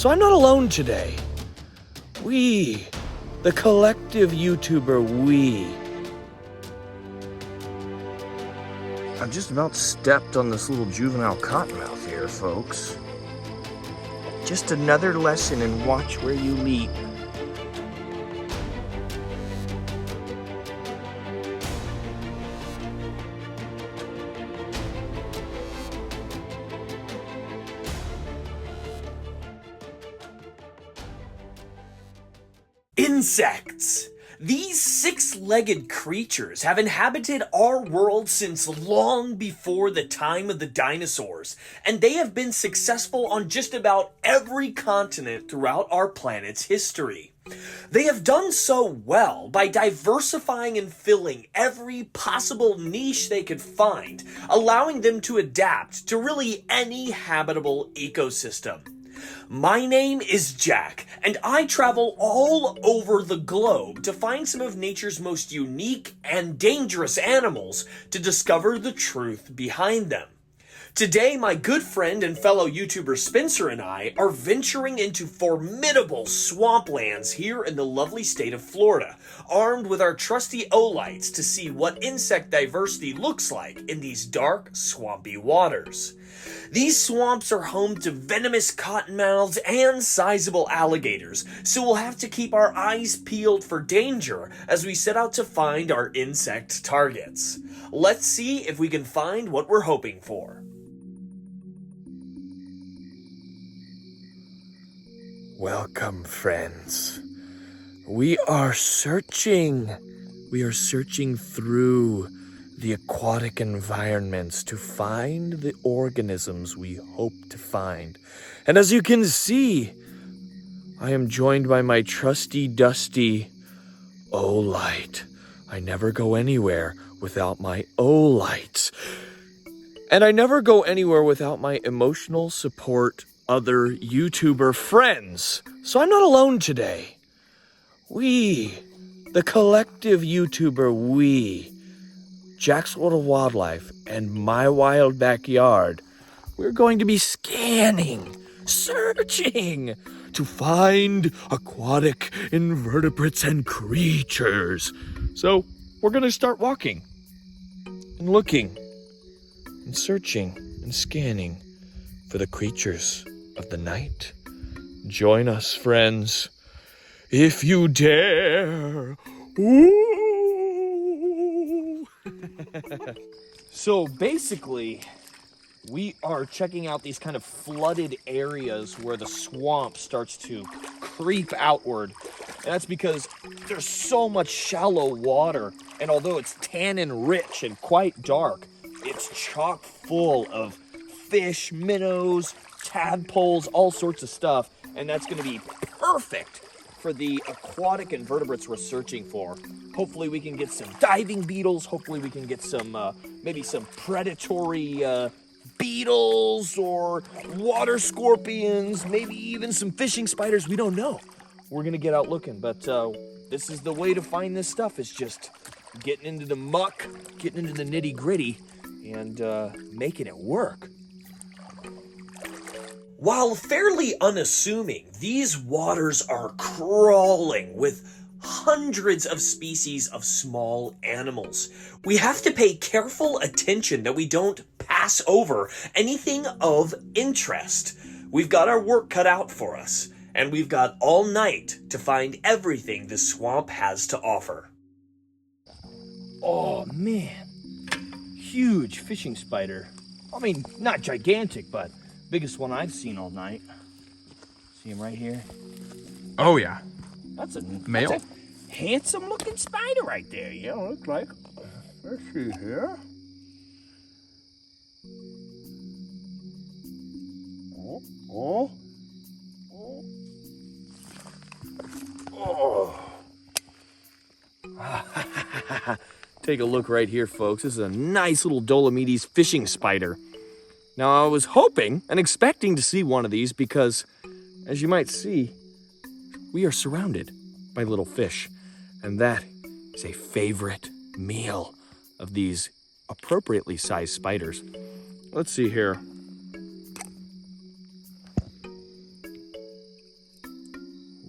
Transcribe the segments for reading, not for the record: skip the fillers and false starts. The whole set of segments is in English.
So I'm not alone today. We, the collective YouTuber we. I just about stepped on this little juvenile cottonmouth here, folks. Just another lesson in watch where you leap. Insects! These six-legged creatures have inhabited our world since long before the time of the dinosaurs, and they have been successful on just about every continent throughout our planet's history. They have done so well by diversifying and filling every possible niche they could find, allowing them to adapt to really any habitable ecosystem. My name is Jack, and I travel all over the globe to find some of nature's most unique and dangerous animals to discover the truth behind them. Today, my good friend and fellow YouTuber Spencer and I are venturing into formidable swamplands here in the lovely state of Florida, armed with our trusty O-lights to see what insect diversity looks like in these dark, swampy waters. These swamps are home to venomous cottonmouths and sizable alligators, so we'll have to keep our eyes peeled for danger as we set out to find our insect targets. Let's see if we can find what we're hoping for. Welcome, friends. We are searching through the aquatic environments to find the organisms we hope to find. And as you can see, I am joined by my trusty dusty O-light. I never go anywhere without my O-lights. And I never go anywhere without my emotional support other YouTuber friends. So I'm not alone today. We, the collective YouTuber we, Jack's World of Wildlife and My Wild Backyard, we're going to be scanning, searching to find aquatic invertebrates and creatures. So we're going to start walking and looking and searching and scanning for the creatures of the night. Join us, friends, if you dare. Ooh. So basically, we are checking out these kind of flooded areas where the swamp starts to creep outward. And that's because there's so much shallow water, and although it's tannin rich and quite dark, it's chock full of fish, minnows, tadpoles, all sorts of stuff, and that's going to be perfect for the aquatic invertebrates we're searching for. Hopefully we can get some diving beetles, hopefully we can get some, maybe some predatory beetles or water scorpions, maybe even some fishing spiders, we don't know. We're going to get out looking, but this is the way to find this stuff, is just getting into the muck, getting into the nitty gritty, and making it work. While fairly unassuming, these waters are crawling with hundreds of species of small animals. We have to pay careful attention that we don't pass over anything of interest. We've got our work cut out for us, and we've got all night to find everything the swamp has to offer. Oh man, huge fishing spider. I mean, not gigantic, but biggest one I've seen all night. See him right here? Oh yeah. That's a male. That's a handsome looking spider right there. Yeah, looks like. Let's see here. Oh. Take a look right here, folks. This is a nice little Dolomites fishing spider. Now, I was hoping and expecting to see one of these because, as you might see, we are surrounded by little fish, and that is a favorite meal of these appropriately sized spiders. Let's see here.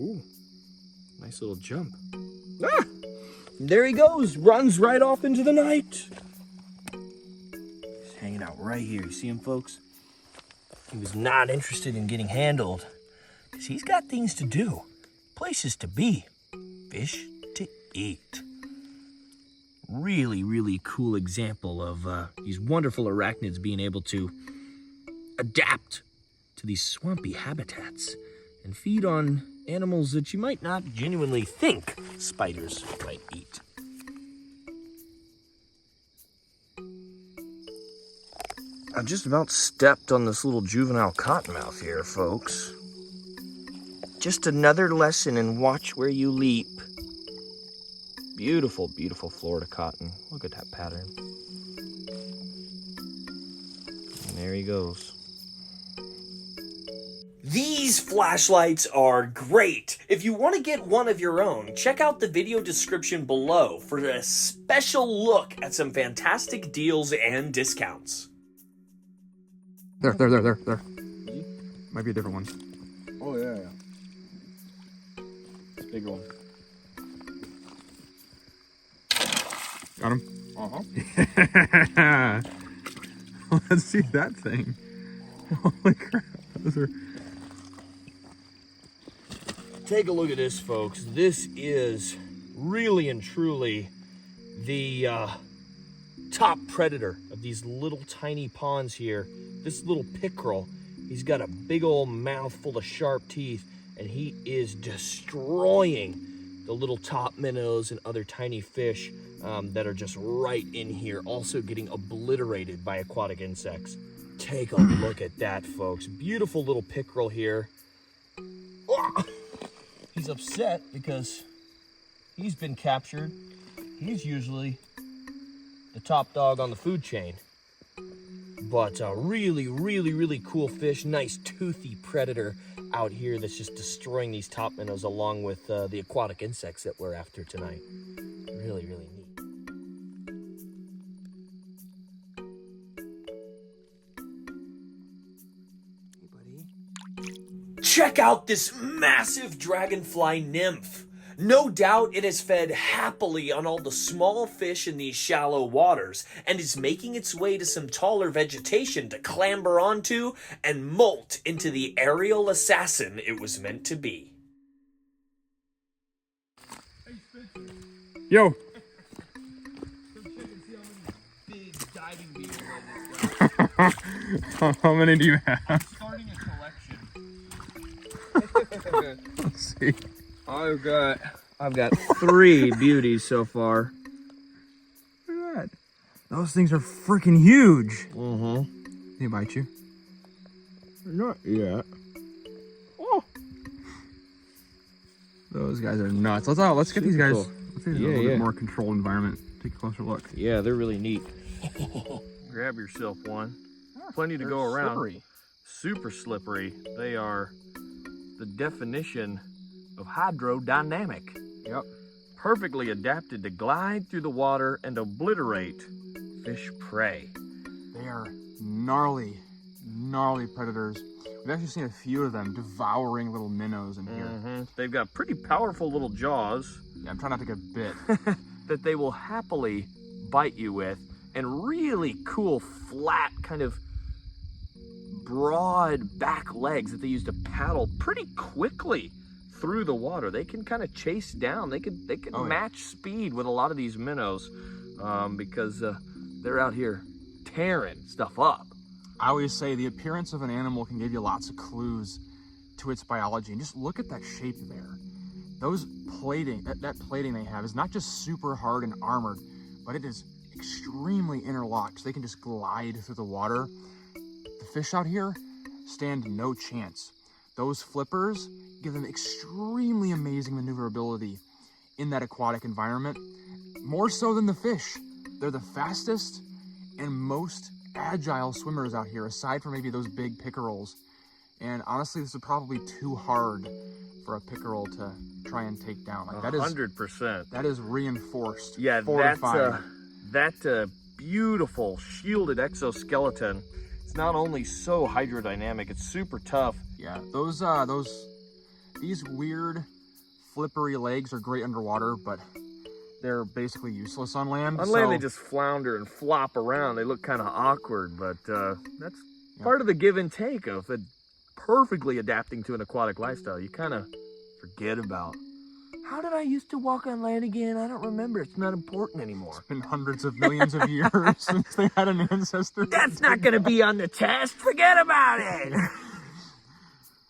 Ooh, nice little jump. Ah! There he goes, runs right off into the night. He's hanging out right here. You see him, folks? He was not interested in getting handled because he's got things to do, places to be, fish to eat. Really, really cool example of these wonderful arachnids being able to adapt to these swampy habitats and feed on animals that you might not genuinely think spiders might eat. I just about stepped on this little juvenile cottonmouth here, folks. Just another lesson in watch where you leap. Beautiful, beautiful Florida cotton. Look at that pattern. And there he goes. These flashlights are great. If you want to get one of your own, check out the video description below for a special look at some fantastic deals and discounts. There. Might be a different one. Oh, yeah. It's a bigger one. Got him? Uh-huh. Yeah. Let's see that thing. Holy crap. Those are... Take a look at this, folks. This is really and truly the top predator of these little tiny ponds here. This little pickerel, he's got a big old mouth full of sharp teeth, and he is destroying the little top minnows and other tiny fish that are just right in here, also getting obliterated by aquatic insects. Take a look at that, folks. Beautiful little pickerel here. Oh! He's upset because he's been captured. He's usually the top dog on the food chain. But a really, really, really cool fish. Nice toothy predator out here that's just destroying these top minnows along with the aquatic insects that we're after tonight. Really, really neat. Check out this massive dragonfly nymph. No doubt it has fed happily on all the small fish in these shallow waters and is making its way to some taller vegetation to clamber onto and molt into the aerial assassin it was meant to be. Yo! How many do you have? Starting a collection. Let's see. I've got 3 beauties so far. Look at that. Those things are freaking huge. Mm-hmm. They bite you? Not yet. Oh! Those guys are nuts. Let's get these guys. Cool. Let's get these in a little bit more controlled environment. Take a closer look. Yeah, they're really neat. Grab yourself one. Plenty to go around. Slippery. Super slippery. They are the definition of hydrodynamic. Yep. Perfectly adapted to glide through the water and obliterate fish prey. They are gnarly predators. We've actually seen a few of them devouring little minnows in here. Mm-hmm. They've got pretty powerful little jaws. Yeah, I'm trying not to get bit. that they will happily bite you with, and really cool flat kind of broad back legs that they use to paddle pretty quickly through the water. They can kind of chase down. They can match speed with a lot of these minnows because they're out here tearing stuff up. I always say the appearance of an animal can give you lots of clues to its biology, and just look at that shape there. Those plating, that plating they have is not just super hard and armored, but it is extremely interlocked, so they can just glide through the water. The fish out here stand no chance. Those flippers give them extremely amazing maneuverability in that aquatic environment, more so than the fish. They're the fastest and most agile swimmers out here, aside from maybe those big pickerels. And honestly, this is probably too hard for a pickerel to try and take down. Like, that is 100%. That is reinforced. Yeah, fortified. that beautiful shielded exoskeleton. It's not only so hydrodynamic, it's super tough. Yeah, these weird flippery legs are great underwater, but they're basically useless on land. On land, they just flounder and flop around. They look kind of awkward, but that's part of the give and take of it perfectly adapting to an aquatic lifestyle. You kind of forget about, how did I used to walk on land again? I don't remember. It's not important anymore. It's been hundreds of millions of years since they had an ancestor. That's not going to be on the test. Forget about it.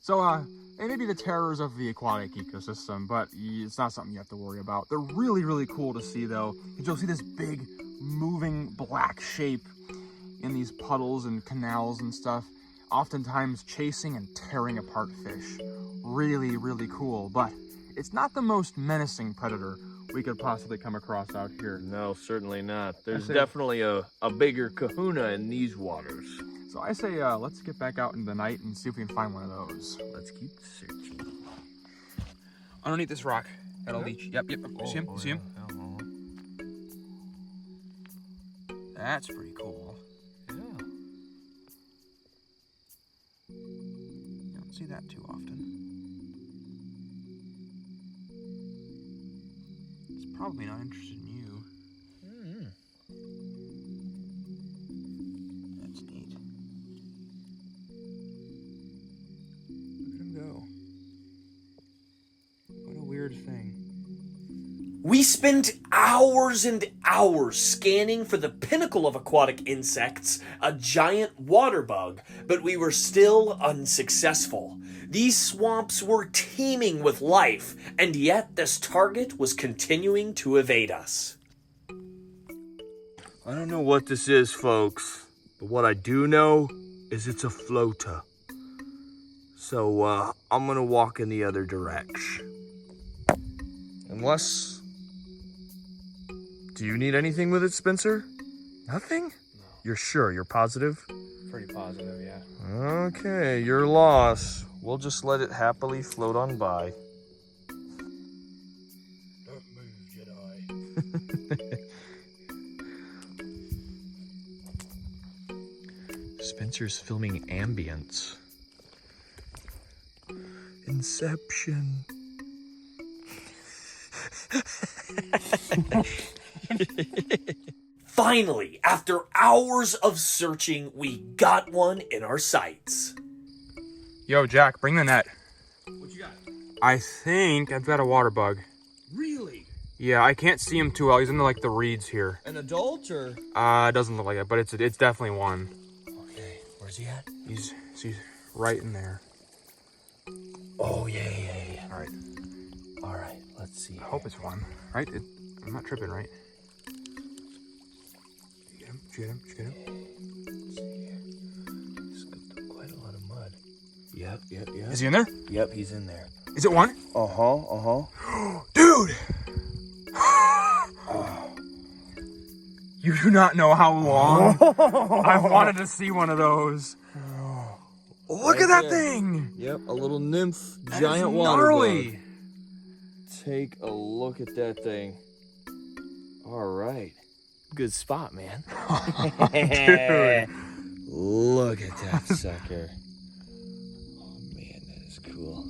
So, they may be the terrors of the aquatic ecosystem, but it's not something you have to worry about. They're really, really cool to see, though, because you'll see this big, moving black shape in these puddles and canals and stuff, oftentimes chasing and tearing apart fish. Really, really cool, but it's not the most menacing predator we could possibly come across out here. No, certainly not. There's definitely a bigger kahuna in these waters. So I say, let's get back out in the night and see if we can find one of those. Let's keep searching. Underneath this rock. That'll leech. Yep. See him? See him? That's pretty cool. Yeah. You don't see that too often. It's probably not interested in you. That's neat. Look at him go. What a weird thing. We spent hours and hours scanning for the pinnacle of aquatic insects, a giant water bug, but we were still unsuccessful. These swamps were teeming with life, and yet this target was continuing to evade us. I don't know what this is, folks, but what I do know is it's a floater. So, I'm gonna walk in the other direction. Unless... Do you need anything with it, Spencer? Nothing? No. You're sure? You're positive? Pretty positive, yeah. Okay, you're lost. We'll just let it happily float on by. Don't move, Jedi. Spencer's filming ambience. Inception. Finally, after hours of searching, we got one in our sights. Yo, Jack, bring the net. What you got? I think I've got a water bug. Really? Yeah, I can't see him too well. He's in like the reeds here. An adult or? It doesn't look like it, but it's definitely one. Okay, where's he at? He's right in there. Oh, yeah. All right, let's see. I hope it's one, right? I'm not tripping, right? Did you get him? Let's see here. Scooped up quite a lot of mud. Yep. Is he in there? Yep, he's in there. Is it one? Uh-huh. Dude! You do not know how long I wanted to see one of those. Look at that thing! Yep, a little nymph, That giant is water gnarly. bug. Take a look at that thing. All right. Good spot, man. Dude. Look at that sucker. Oh, man, that is cool.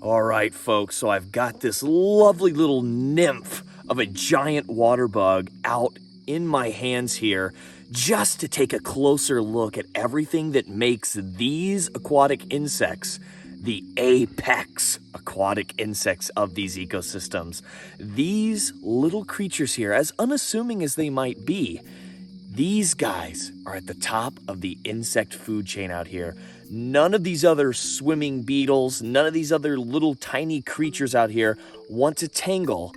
All right, folks, so I've got this lovely little nymph of a giant water bug out in my hands here just to take a closer look at everything that makes these aquatic insects the apex aquatic insects of these ecosystems. These little creatures here, as unassuming as they might be, these guys are at the top of the insect food chain out here. None of these other swimming beetles, none of these other little tiny creatures out here want to tangle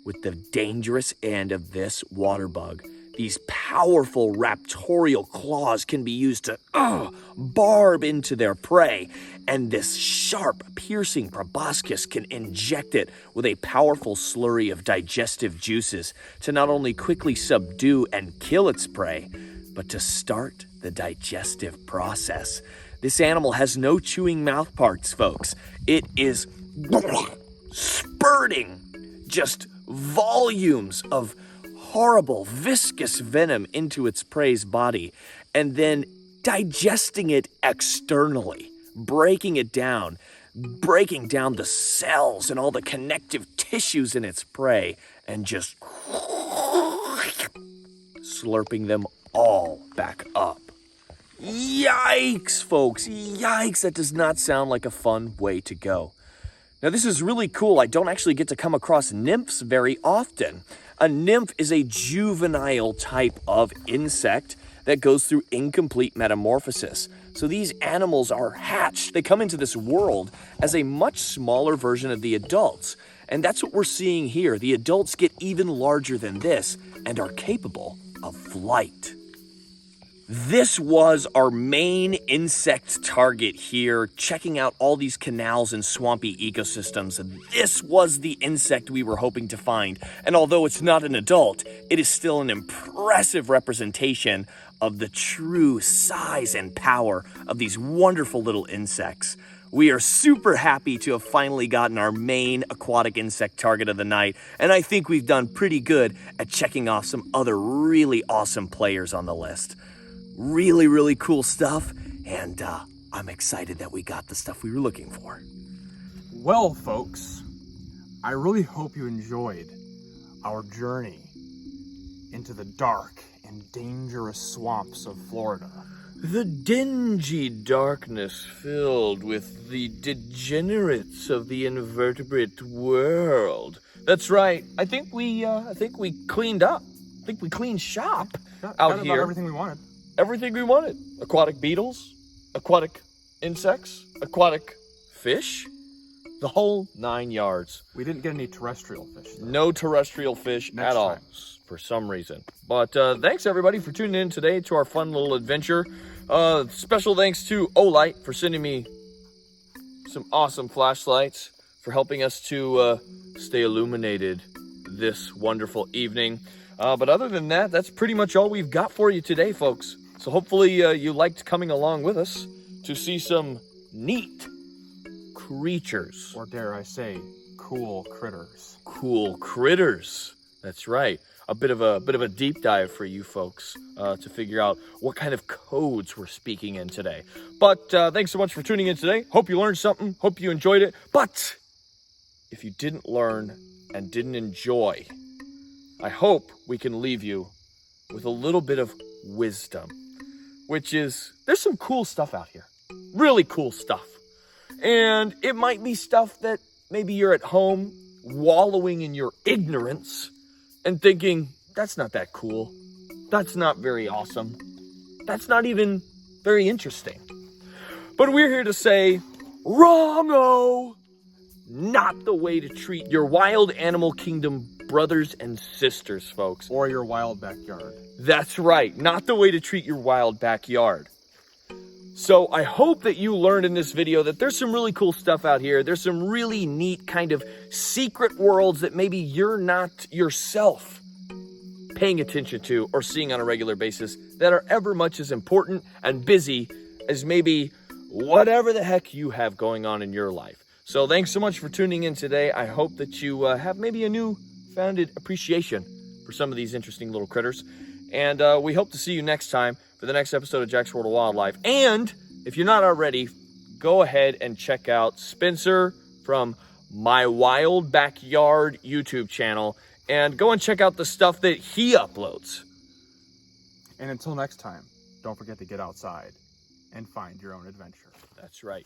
with the dangerous end of this water bug. These powerful raptorial claws can be used to barb into their prey, and this sharp, piercing proboscis can inject it with a powerful slurry of digestive juices to not only quickly subdue and kill its prey, but to start the digestive process. This animal has no chewing mouth parts, folks. It is spurting just volumes of horrible, viscous venom into its prey's body, and then digesting it externally, breaking it down. breaking down the cells and all the connective tissues in its prey, and just slurping them all back up. Yikes, folks, yikes, that does not sound like a fun way to go. Now, this is really cool. I don't actually get to come across nymphs very often. A nymph is a juvenile type of insect that goes through incomplete metamorphosis. So these animals are hatched. They come into this world as a much smaller version of the adults. And that's what we're seeing here. The adults get even larger than this and are capable of flight. This was our main insect target here, checking out all these canals and swampy ecosystems. And this was the insect we were hoping to find. And although it's not an adult, it is still an impressive representation of the true size and power of these wonderful little insects. We are super happy to have finally gotten our main aquatic insect target of the night, and I think we've done pretty good at checking off some other really awesome players on the list. Really, really cool stuff, and I'm excited that we got the stuff we were looking for. Well, folks, I really hope you enjoyed our journey into the dark and dangerous swamps of Florida. The dingy darkness filled with the degenerates of the invertebrate world. That's right. I think we cleaned up. I think we cleaned shop out here. About everything we wanted. Everything we wanted. Aquatic beetles, aquatic insects, aquatic fish, the whole 9 yards. We didn't get any terrestrial fish, though. No terrestrial fish at all, for some reason. But thanks, everybody, for tuning in today to our fun little adventure. Special thanks to Olight for sending me some awesome flashlights, for helping us to stay illuminated this wonderful evening. But other than that, that's pretty much all we've got for you today, folks. So hopefully you liked coming along with us to see some neat creatures. Or dare I say, cool critters. Cool critters. That's right. A bit of a deep dive for you folks to figure out what kind of codes we're speaking in today. But thanks so much for tuning in today. Hope you learned something. Hope you enjoyed it. But if you didn't learn and didn't enjoy, I hope we can leave you with a little bit of wisdom, which is there's some cool stuff out here. Really cool stuff. And it might be stuff that maybe you're at home wallowing in your ignorance and thinking, that's not that cool. That's not very awesome. That's not even very interesting. But we're here to say, wrong-o! Not the way to treat your wild animal kingdom brothers and sisters, folks. Or your wild backyard. That's right. Not the way to treat your wild backyard. So I hope that you learned in this video that there's some really cool stuff out here. There's some really neat kind of secret worlds that maybe you're not yourself paying attention to or seeing on a regular basis that are ever much as important and busy as maybe whatever the heck you have going on in your life. So thanks so much for tuning in today. I hope that you have maybe a new founded appreciation for some of these interesting little critters. And we hope to see you next time for the next episode of Jack's World of Wildlife. And if you're not already, go ahead and check out Spencer from My Wild Backyard YouTube channel and go and check out the stuff that he uploads. And until next time, don't forget to get outside and find your own adventure. That's right.